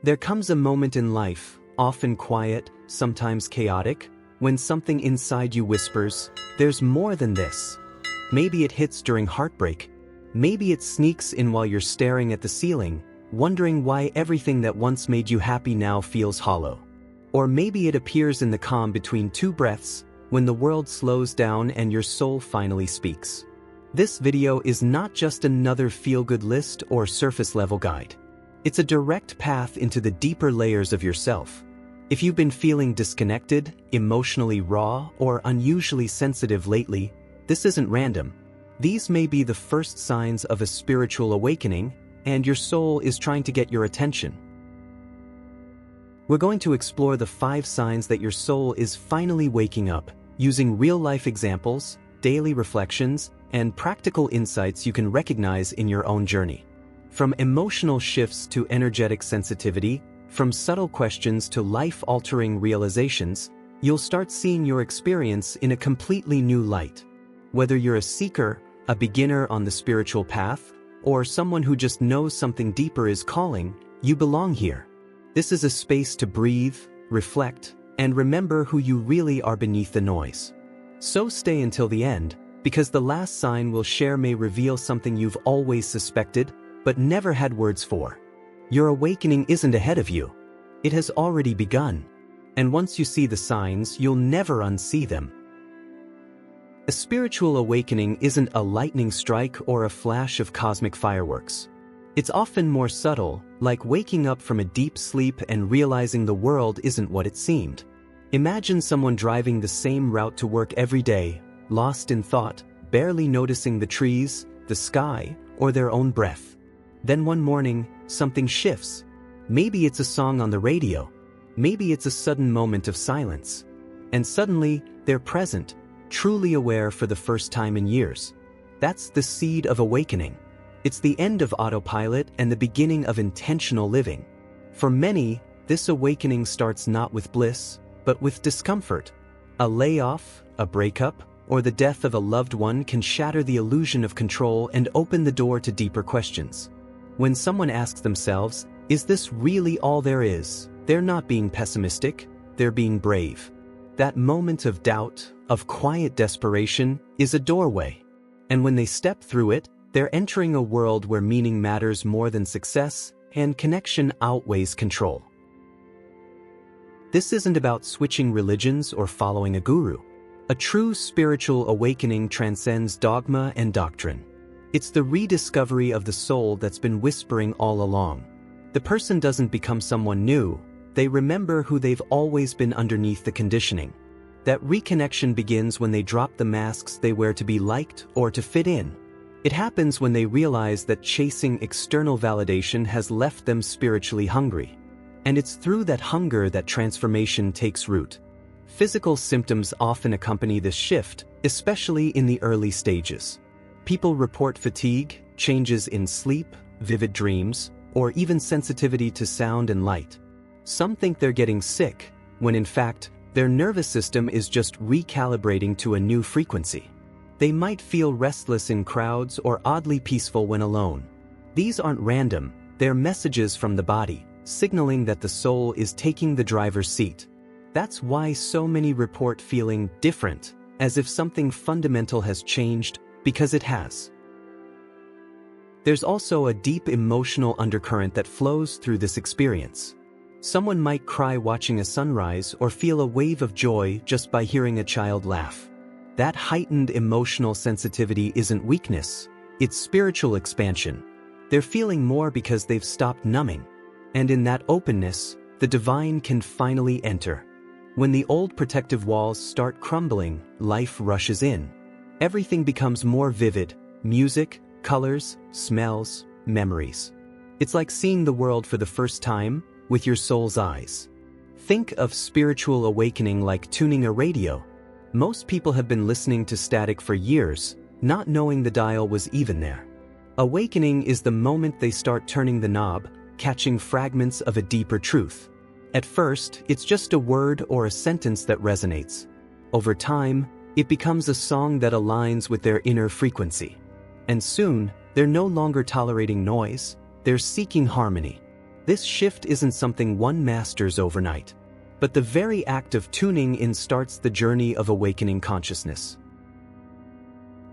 There comes a moment in life, often quiet, sometimes chaotic, when something inside you whispers, "There's more than this." Maybe it hits during heartbreak. Maybe it sneaks in while you're staring at the ceiling, wondering why everything that once made you happy now feels hollow. Or maybe it appears in the calm between two breaths, when the world slows down and your soul finally speaks. This video is not just another feel-good list or surface-level guide. It's a direct path into the deeper layers of yourself. If you've been feeling disconnected, emotionally raw, or unusually sensitive lately, this isn't random. These may be the first signs of a spiritual awakening, and your soul is trying to get your attention. We're going to explore the 5 signs that your soul is finally waking up, using real-life examples, daily reflections, and practical insights you can recognize in your own journey. From emotional shifts to energetic sensitivity, from subtle questions to life-altering realizations, you'll start seeing your experience in a completely new light. Whether you're a seeker, a beginner on the spiritual path, or someone who just knows something deeper is calling, you belong here. This is a space to breathe, reflect, and remember who you really are beneath the noise. So stay until the end, because the last sign we'll share may reveal something you've always suspected, but never had words for. Your awakening isn't ahead of you. It has already begun. And once you see the signs, you'll never unsee them. A spiritual awakening isn't a lightning strike or a flash of cosmic fireworks. It's often more subtle, like waking up from a deep sleep and realizing the world isn't what it seemed. Imagine someone driving the same route to work every day, lost in thought, barely noticing the trees, the sky, or their own breath. Then one morning, something shifts. Maybe it's a song on the radio. Maybe it's a sudden moment of silence. And suddenly, they're present, truly aware for the first time in years. That's the seed of awakening. It's the end of autopilot and the beginning of intentional living. For many, this awakening starts not with bliss, but with discomfort. A layoff, a breakup, or the death of a loved one can shatter the illusion of control and open the door to deeper questions. When someone asks themselves, "Is this really all there is?" they're not being pessimistic, they're being brave. That moment of doubt, of quiet desperation, is a doorway. And when they step through it, they're entering a world where meaning matters more than success, and connection outweighs control. This isn't about switching religions or following a guru. A true spiritual awakening transcends dogma and doctrine. It's the rediscovery of the soul that's been whispering all along. The person doesn't become someone new, they remember who they've always been underneath the conditioning. That reconnection begins when they drop the masks they wear to be liked or to fit in. It happens when they realize that chasing external validation has left them spiritually hungry. And it's through that hunger that transformation takes root. Physical symptoms often accompany this shift, especially in the early stages. People report fatigue, changes in sleep, vivid dreams, or even sensitivity to sound and light. Some think they're getting sick, when in fact, their nervous system is just recalibrating to a new frequency. They might feel restless in crowds or oddly peaceful when alone. These aren't random, they're messages from the body, signaling that the soul is taking the driver's seat. That's why so many report feeling different, as if something fundamental has changed, because it has. There's also a deep emotional undercurrent that flows through this experience. Someone might cry watching a sunrise or feel a wave of joy just by hearing a child laugh. That heightened emotional sensitivity isn't weakness, it's spiritual expansion. They're feeling more because they've stopped numbing. And in that openness, the divine can finally enter. When the old protective walls start crumbling, life rushes in. Everything becomes more vivid: music, colors, smells, memories. It's like seeing the world for the first time, with your soul's eyes. Think of spiritual awakening like tuning a radio. Most people have been listening to static for years, not knowing the dial was even there. Awakening is the moment they start turning the knob, catching fragments of a deeper truth. At first, it's just a word or a sentence that resonates. Over time, it becomes a song that aligns with their inner frequency. And soon, they're no longer tolerating noise, they're seeking harmony. This shift isn't something one masters overnight, but the very act of tuning in starts the journey of awakening consciousness.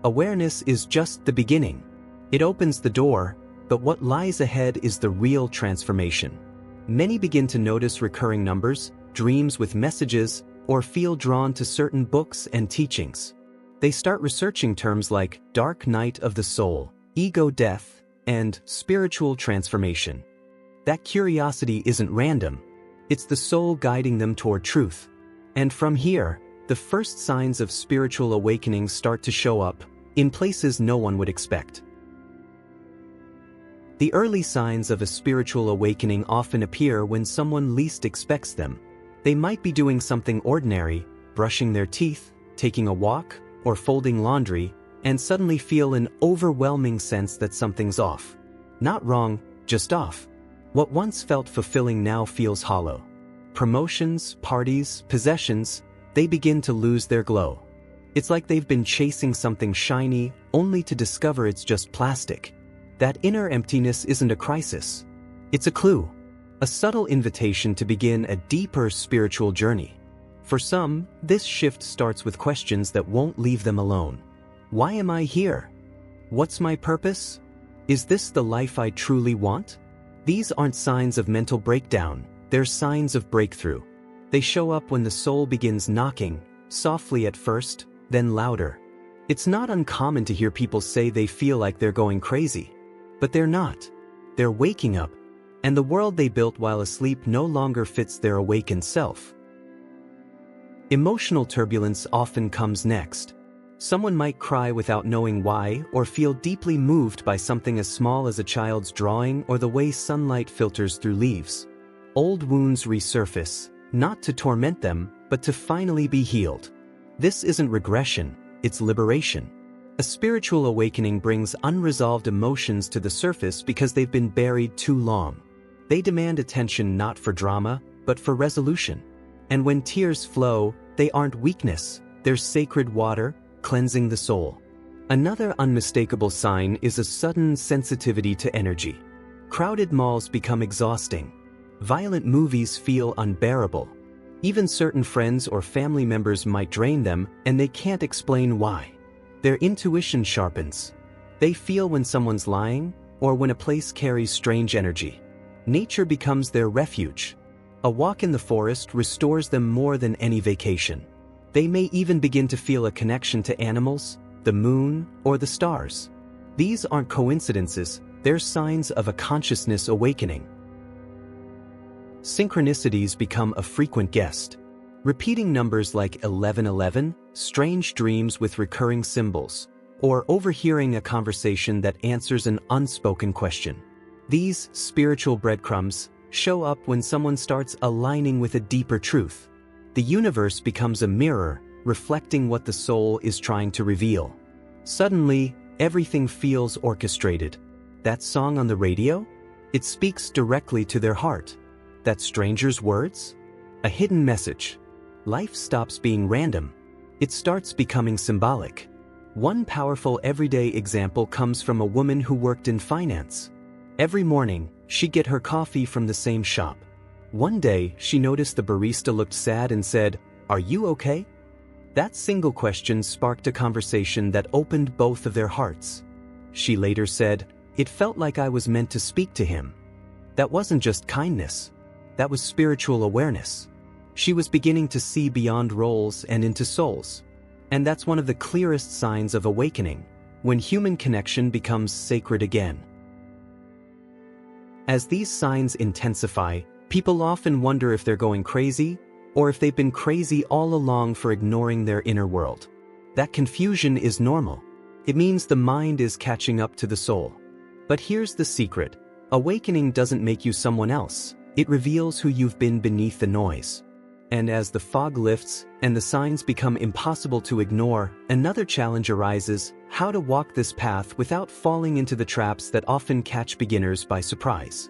Awareness is just the beginning. It opens the door, but what lies ahead is the real transformation. Many begin to notice recurring numbers, dreams with messages, or feel drawn to certain books and teachings. They start researching terms like dark night of the soul, ego death, and spiritual transformation. That curiosity isn't random. It's the soul guiding them toward truth. And from here, the first signs of spiritual awakening start to show up, in places no one would expect. The early signs of a spiritual awakening often appear when someone least expects them. They might be doing something ordinary, brushing their teeth, taking a walk, or folding laundry, and suddenly feel an overwhelming sense that something's off. Not wrong, just off. What once felt fulfilling now feels hollow. Promotions, parties, possessions, they begin to lose their glow. It's like they've been chasing something shiny, only to discover it's just plastic. That inner emptiness isn't a crisis. It's a clue. A subtle invitation to begin a deeper spiritual journey. For some, this shift starts with questions that won't leave them alone. Why am I here? What's my purpose? Is this the life I truly want? These aren't signs of mental breakdown, they're signs of breakthrough. They show up when the soul begins knocking, softly at first, then louder. It's not uncommon to hear people say they feel like they're going crazy. But they're not. They're waking up, and the world they built while asleep no longer fits their awakened self. Emotional turbulence often comes next. Someone might cry without knowing why, or feel deeply moved by something as small as a child's drawing or the way sunlight filters through leaves. Old wounds resurface, not to torment them, but to finally be healed. This isn't regression, it's liberation. A spiritual awakening brings unresolved emotions to the surface because they've been buried too long. They demand attention not for drama, but for resolution. And when tears flow, they aren't weakness, they're sacred water, cleansing the soul. Another unmistakable sign is a sudden sensitivity to energy. Crowded malls become exhausting. Violent movies feel unbearable. Even certain friends or family members might drain them, and they can't explain why. Their intuition sharpens. They feel when someone's lying, or when a place carries strange energy. Nature becomes their refuge. A walk in the forest restores them more than any vacation. They may even begin to feel a connection to animals, the moon, or the stars. These aren't coincidences, they're signs of a consciousness awakening. Synchronicities become a frequent guest. Repeating numbers like 1111, strange dreams with recurring symbols, or overhearing a conversation that answers an unspoken question. These spiritual breadcrumbs show up when someone starts aligning with a deeper truth. The universe becomes a mirror, reflecting what the soul is trying to reveal. Suddenly, everything feels orchestrated. That song on the radio? It speaks directly to their heart. That stranger's words? A hidden message. Life stops being random. It starts becoming symbolic. One powerful everyday example comes from a woman who worked in finance. Every morning, she'd get her coffee from the same shop. One day, she noticed the barista looked sad and said, "Are you okay?" That single question sparked a conversation that opened both of their hearts. She later said, "It felt like I was meant to speak to him." That wasn't just kindness. That was spiritual awareness. She was beginning to see beyond roles and into souls. And that's one of the clearest signs of awakening, when human connection becomes sacred again. As these signs intensify, people often wonder if they're going crazy, or if they've been crazy all along for ignoring their inner world. That confusion is normal. It means the mind is catching up to the soul. But here's the secret. Awakening doesn't make you someone else. It reveals who you've been beneath the noise. And as the fog lifts and the signs become impossible to ignore, another challenge arises: how to walk this path without falling into the traps that often catch beginners by surprise.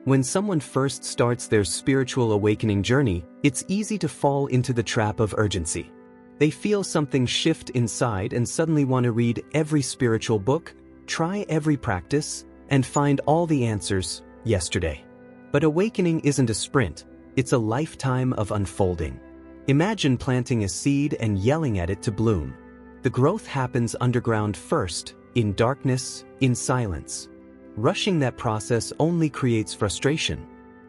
When someone first starts their spiritual awakening journey, it's easy to fall into the trap of urgency. They feel something shift inside and suddenly want to read every spiritual book, try every practice, and find all the answers yesterday. But awakening isn't a sprint, it's a lifetime of unfolding. Imagine planting a seed and yelling at it to bloom. The growth happens underground first, in darkness, in silence. Rushing that process only creates frustration.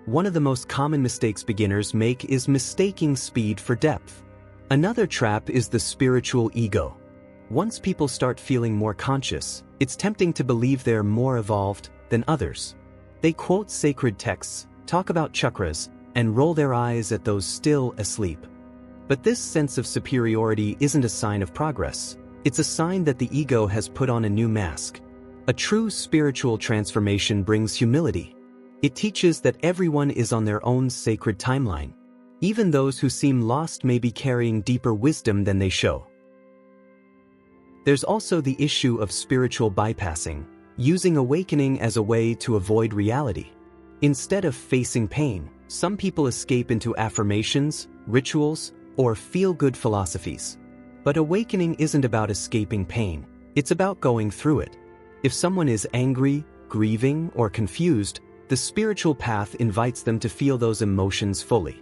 One of the most common mistakes beginners make is mistaking speed for depth. Another trap is the spiritual ego. Once people start feeling more conscious, it's tempting to believe they're more evolved than others. They quote sacred texts, talk about chakras, and roll their eyes at those still asleep. But this sense of superiority isn't a sign of progress. It's a sign that the ego has put on a new mask. A true spiritual transformation brings humility. It teaches that everyone is on their own sacred timeline. Even those who seem lost may be carrying deeper wisdom than they show. There's also the issue of spiritual bypassing, using awakening as a way to avoid reality. Instead of facing pain, some people escape into affirmations, rituals, or feel-good philosophies. But awakening isn't about escaping pain, it's about going through it. If someone is angry, grieving, or confused, the spiritual path invites them to feel those emotions fully.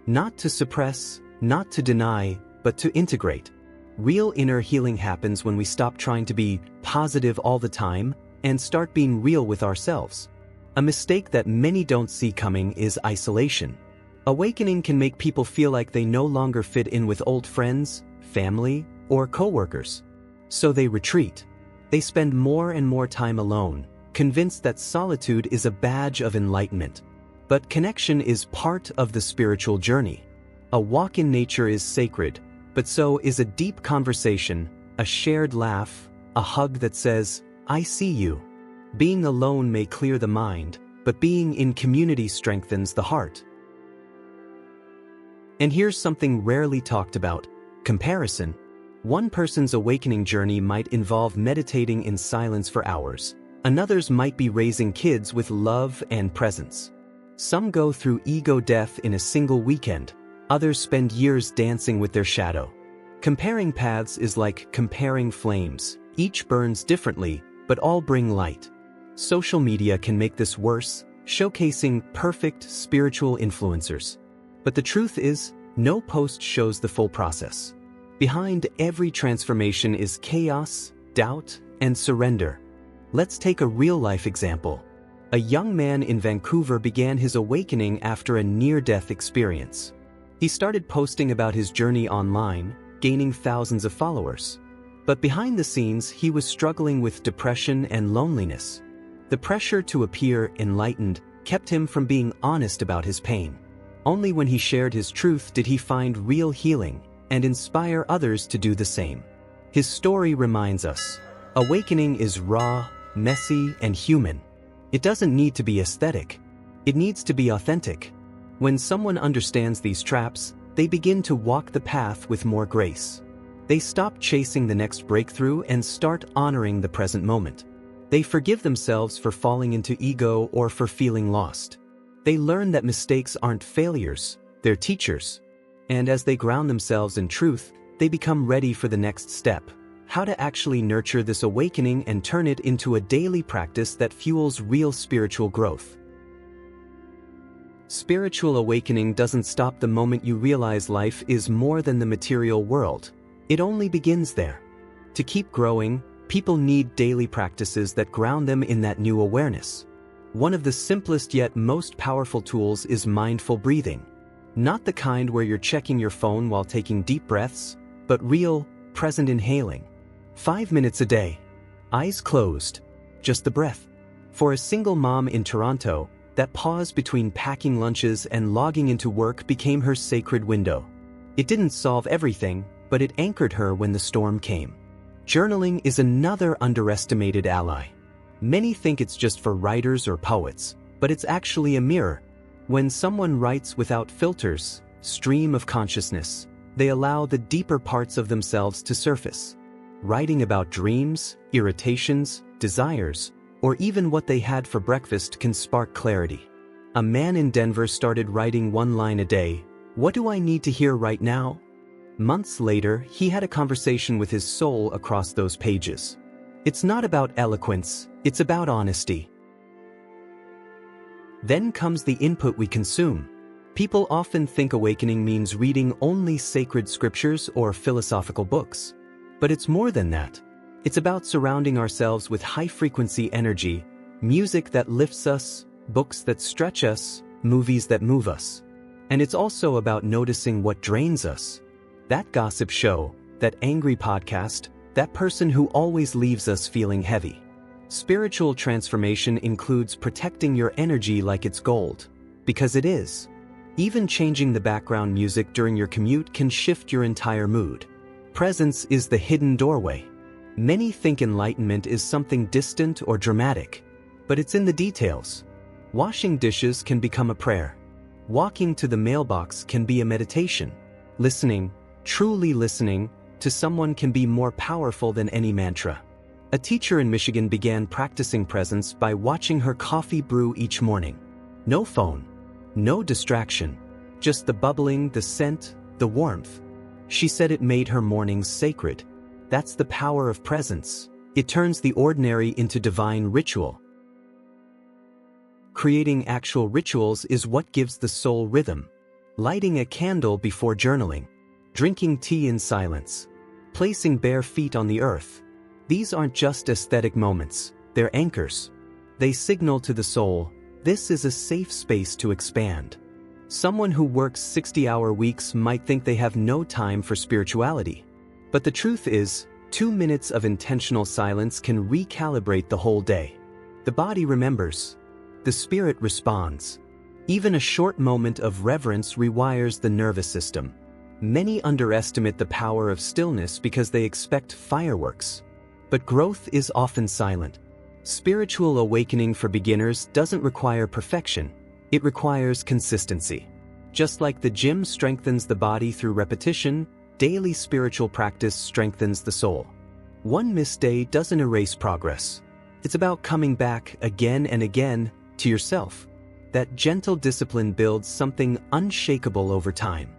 Not to suppress, not to deny, but to integrate. Real inner healing happens when we stop trying to be positive all the time and start being real with ourselves. A mistake that many don't see coming is isolation. Awakening can make people feel like they no longer fit in with old friends, family, or coworkers. So they retreat. They spend more and more time alone, convinced that solitude is a badge of enlightenment. But connection is part of the spiritual journey. A walk in nature is sacred, but so is a deep conversation, a shared laugh, a hug that says, "I see you." Being alone may clear the mind, but being in community strengthens the heart. And here's something rarely talked about: comparison. One person's awakening journey might involve meditating in silence for hours. Another's might be raising kids with love and presence. Some go through ego death in a single weekend. Others spend years dancing with their shadow. Comparing paths is like comparing flames. Each burns differently, but all bring light. Social media can make this worse, showcasing perfect spiritual influencers. But the truth is, no post shows the full process. Behind every transformation is chaos, doubt, and surrender. Let's take a real-life example. A young man in Vancouver began his awakening after a near-death experience. He started posting about his journey online, gaining thousands of followers. But behind the scenes, he was struggling with depression and loneliness. The pressure to appear enlightened kept him from being honest about his pain. Only when he shared his truth did he find real healing and inspire others to do the same. His story reminds us, awakening is raw, messy, and human. It doesn't need to be aesthetic. It needs to be authentic. When someone understands these traps, they begin to walk the path with more grace. They stop chasing the next breakthrough and start honoring the present moment. They forgive themselves for falling into ego or for feeling lost. They learn that mistakes aren't failures, they're teachers. And as they ground themselves in truth, they become ready for the next step: how to actually nurture this awakening and turn it into a daily practice that fuels real spiritual growth. Spiritual awakening doesn't stop the moment you realize life is more than the material world. It only begins there. To keep growing, people need daily practices that ground them in that new awareness. One of the simplest yet most powerful tools is mindful breathing. Not the kind where you're checking your phone while taking deep breaths, but real, present inhaling. 5 minutes a day. Eyes closed. Just the breath. For a single mom in Toronto, that pause between packing lunches and logging into work became her sacred window. It didn't solve everything, but it anchored her when the storm came. Journaling is another underestimated ally. Many think it's just for writers or poets, but it's actually a mirror. When someone writes without filters, stream of consciousness, they allow the deeper parts of themselves to surface. Writing about dreams, irritations, desires, or even what they had for breakfast can spark clarity. A man in Denver started writing one line a day: "What do I need to hear right now?" Months later, he had a conversation with his soul across those pages. It's not about eloquence, it's about honesty. Then comes the input we consume. People often think awakening means reading only sacred scriptures or philosophical books. But it's more than that. It's about surrounding ourselves with high-frequency energy, music that lifts us, books that stretch us, movies that move us. And it's also about noticing what drains us. That gossip show, that angry podcast, that person who always leaves us feeling heavy. Spiritual transformation includes protecting your energy like it's gold. Because it is. Even changing the background music during your commute can shift your entire mood. Presence is the hidden doorway. Many think enlightenment is something distant or dramatic. But it's in the details. Washing dishes can become a prayer. Walking to the mailbox can be a meditation. Listening, truly listening, to someone can be more powerful than any mantra. A teacher in Michigan began practicing presence by watching her coffee brew each morning. No phone. No distraction. Just the bubbling, the scent, the warmth. She said it made her mornings sacred. That's the power of presence. It turns the ordinary into divine ritual. Creating actual rituals is what gives the soul rhythm. Lighting a candle before journaling. Drinking tea in silence. Placing bare feet on the earth. These aren't just aesthetic moments, they're anchors. They signal to the soul, this is a safe space to expand. Someone who works 60-hour weeks might think they have no time for spirituality. But the truth is, 2 minutes of intentional silence can recalibrate the whole day. The body remembers. The spirit responds. Even a short moment of reverence rewires the nervous system. Many underestimate the power of stillness because they expect fireworks. But growth is often silent. Spiritual awakening for beginners doesn't require perfection. It requires consistency. Just like the gym strengthens the body through repetition, daily spiritual practice strengthens the soul. One missed day doesn't erase progress. It's about coming back again and again to yourself. That gentle discipline builds something unshakable over time.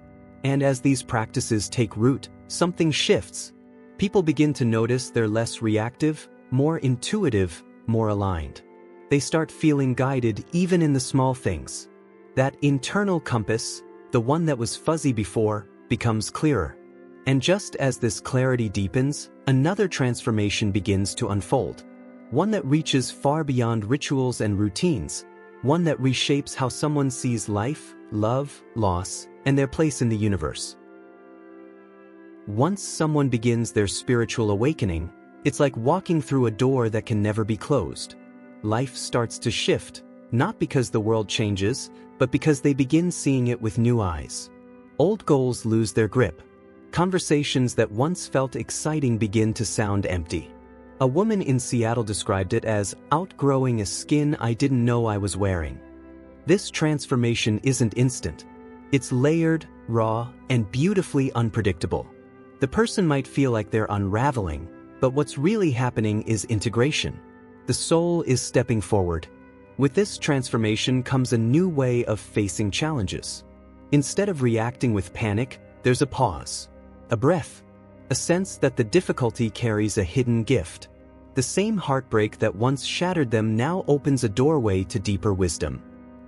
And as these practices take root, something shifts. People begin to notice they're less reactive, more intuitive, more aligned. They start feeling guided even in the small things. That internal compass, the one that was fuzzy before, becomes clearer. And just as this clarity deepens, another transformation begins to unfold. One that reaches far beyond rituals and routines. One that reshapes how someone sees life, love, loss, and their place in the universe. Once someone begins their spiritual awakening, it's like walking through a door that can never be closed. Life starts to shift, not because the world changes, but because they begin seeing it with new eyes. Old goals lose their grip. Conversations that once felt exciting begin to sound empty. A woman in Seattle described it as outgrowing a skin I didn't know I was wearing. This transformation isn't instant. It's layered, raw, and beautifully unpredictable. The person might feel like they're unraveling, but what's really happening is integration. The soul is stepping forward. With this transformation comes a new way of facing challenges. Instead of reacting with panic, there's a pause, a breath, a sense that the difficulty carries a hidden gift. The same heartbreak that once shattered them now opens a doorway to deeper wisdom.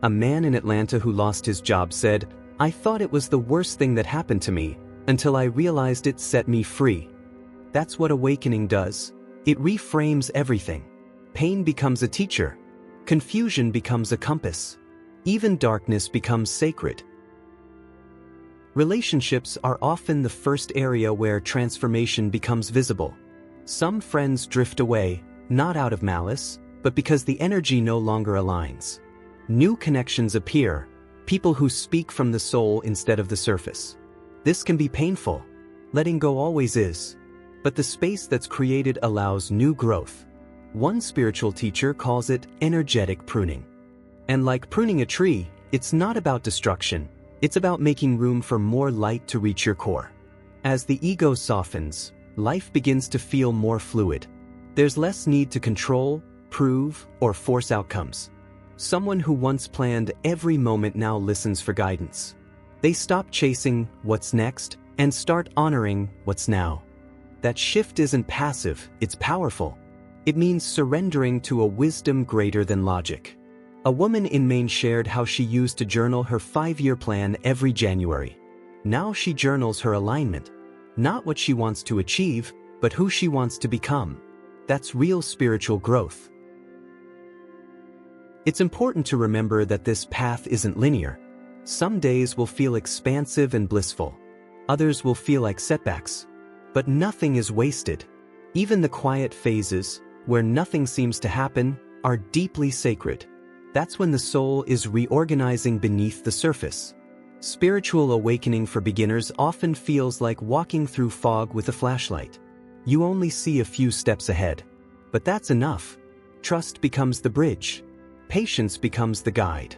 A man in Atlanta who lost his job said, "I thought it was the worst thing that happened to me, until I realized it set me free." That's what awakening does. It reframes everything. Pain becomes a teacher. Confusion becomes a compass. Even darkness becomes sacred. Relationships are often the first area where transformation becomes visible. Some friends drift away, not out of malice, but because the energy no longer aligns. New connections appear, people who speak from the soul instead of the surface. This can be painful. Letting go always is. But the space that's created allows new growth. One spiritual teacher calls it energetic pruning. And like pruning a tree, it's not about destruction. It's about making room for more light to reach your core. As the ego softens, life begins to feel more fluid. There's less need to control, prove, or force outcomes. Someone who once planned every moment now listens for guidance. They stop chasing what's next and start honoring what's now. That shift isn't passive, it's powerful. It means surrendering to a wisdom greater than logic. A woman in Maine shared how she used to journal her 5-year plan every January. Now she journals her alignment. Not what she wants to achieve, but who she wants to become. That's real spiritual growth. It's important to remember that this path isn't linear. Some days will feel expansive and blissful. Others will feel like setbacks. But nothing is wasted. Even the quiet phases, where nothing seems to happen, are deeply sacred. That's when the soul is reorganizing beneath the surface. Spiritual awakening for beginners often feels like walking through fog with a flashlight. You only see a few steps ahead. But that's enough. Trust becomes the bridge. Patience becomes the guide.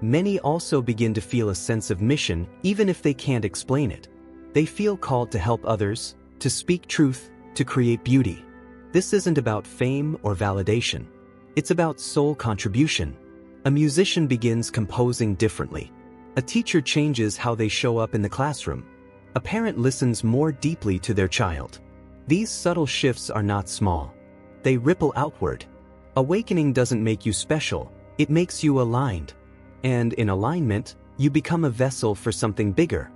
Many also begin to feel a sense of mission even if they can't explain it. They feel called to help others, to speak truth, to create beauty. This isn't about fame or validation. It's about soul contribution. A musician begins composing differently. A teacher changes how they show up in the classroom. A parent listens more deeply to their child. These subtle shifts are not small. They ripple outward. Awakening doesn't make you special, it makes you aligned. And in alignment, you become a vessel for something bigger.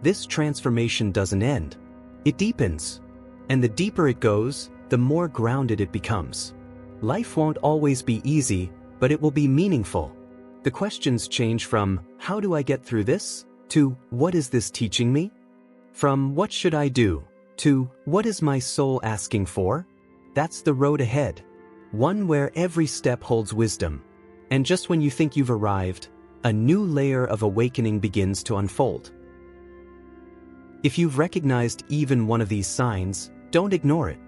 This transformation doesn't end. It deepens. And the deeper it goes, the more grounded it becomes. Life won't always be easy, but it will be meaningful. The questions change from, how do I get through this? To, what is this teaching me? From, what should I do? To, what is my soul asking for? That's the road ahead. One where every step holds wisdom. And just when you think you've arrived, a new layer of awakening begins to unfold. If you've recognized even one of these signs, don't ignore it.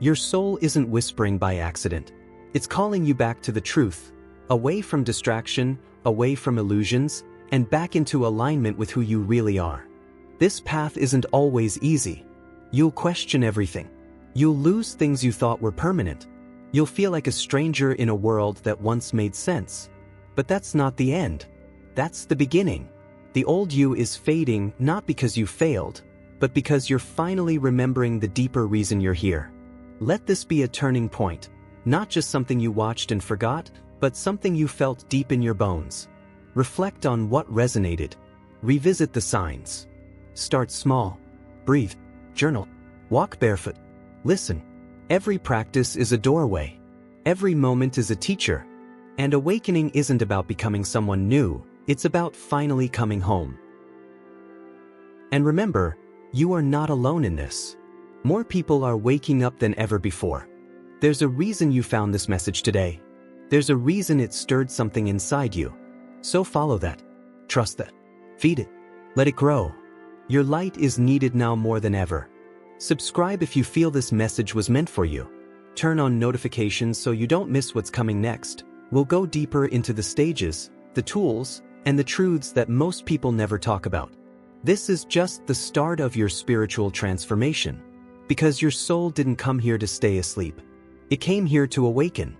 Your soul isn't whispering by accident. It's calling you back to the truth, away from distraction, away from illusions, and back into alignment with who you really are. This path isn't always easy. You'll question everything. You'll lose things you thought were permanent. You'll feel like a stranger in a world that once made sense. But that's not the end. That's the beginning. The old you is fading not because you failed, but because you're finally remembering the deeper reason you're here. Let this be a turning point, not just something you watched and forgot, but something you felt deep in your bones. Reflect on what resonated. Revisit the signs. Start small. Breathe. Journal. Walk barefoot. Listen. Every practice is a doorway. Every moment is a teacher. And awakening isn't about becoming someone new, it's about finally coming home. And remember, you are not alone in this. More people are waking up than ever before. There's a reason you found this message today. There's a reason it stirred something inside you. So follow that. Trust that. Feed it. Let it grow. Your light is needed now more than ever. Subscribe if you feel this message was meant for you. Turn on notifications so you don't miss what's coming next. We'll go deeper into the stages, the tools, and the truths that most people never talk about. This is just the start of your spiritual transformation. Because your soul didn't come here to stay asleep. It came here to awaken.